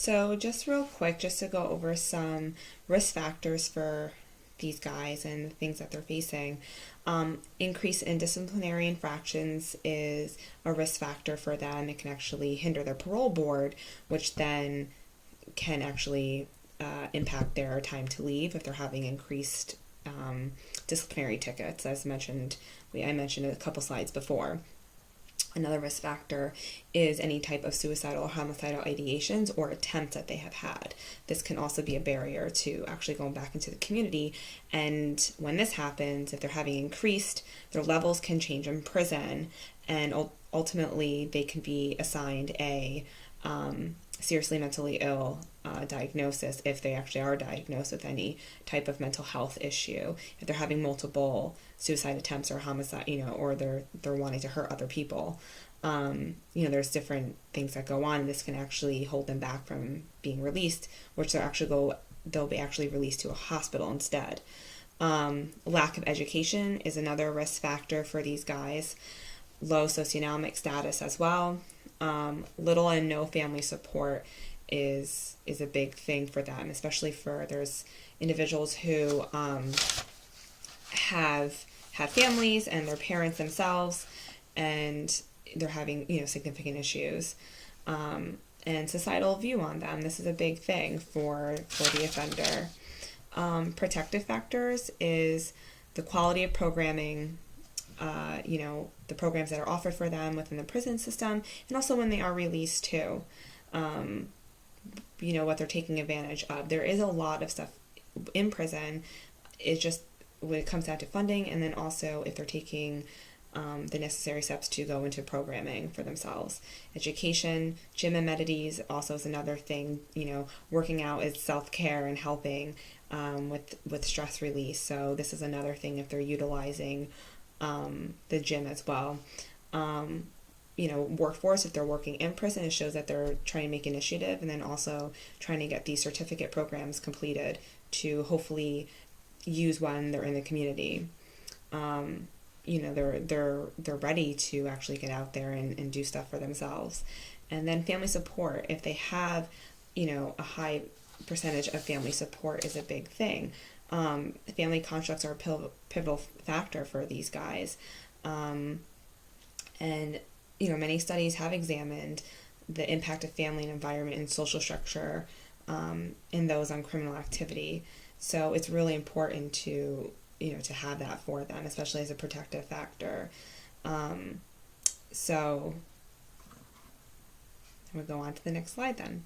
So just real quick, just to go over some risk factors for these guys and the things that they're facing. Increase in disciplinary infractions is a risk factor for them. It can actually hinder their parole board, which then can actually impact their time to leave if they're having increased disciplinary tickets, as mentioned. I mentioned a couple slides before. Another risk factor is any type of suicidal or homicidal ideations or attempts that they have had. This can also be a barrier to actually going back into the community. And when this happens, if they're having increased, their levels can change in prison, and ultimately they can be assigned a seriously mentally ill diagnosis if they actually are diagnosed with any type of mental health issue. If they're having multiple suicide attempts or homicide, or they're wanting to hurt other people, there's different things that go on. And this can actually hold them back from being released, which they'll be actually released to a hospital instead. Lack of education is another risk factor for these guys. Low socioeconomic status as well. Little and no family support is a big thing for them, especially for there's individuals who have had families and their parents themselves, and they're having significant issues, and societal view on them. This is a big thing for the offender. Protective factors is the quality of programming, the programs that are offered for them within the prison system, and also when they are released too, what they're taking advantage of. There is a lot of stuff in prison. It's just when it comes down to funding, and then also if they're taking the necessary steps to go into programming for themselves. Education, gym amenities also is another thing. Working out is self-care and helping with stress release. So this is another thing if they're utilizing the gym as well. Workforce, if they're working in prison, it shows that they're trying to make initiative, and then also trying to get these certificate programs completed to hopefully use when they're in the community. They're ready to actually get out there and do stuff for themselves. And then family support, if they have a high percentage of family support, is a big thing. Family constructs are a pivotal factor for these guys. And many studies have examined the impact of family and environment and social structure in those on criminal activity. So it's really important to have that for them, especially as a protective factor. So we'll go on to the next slide then.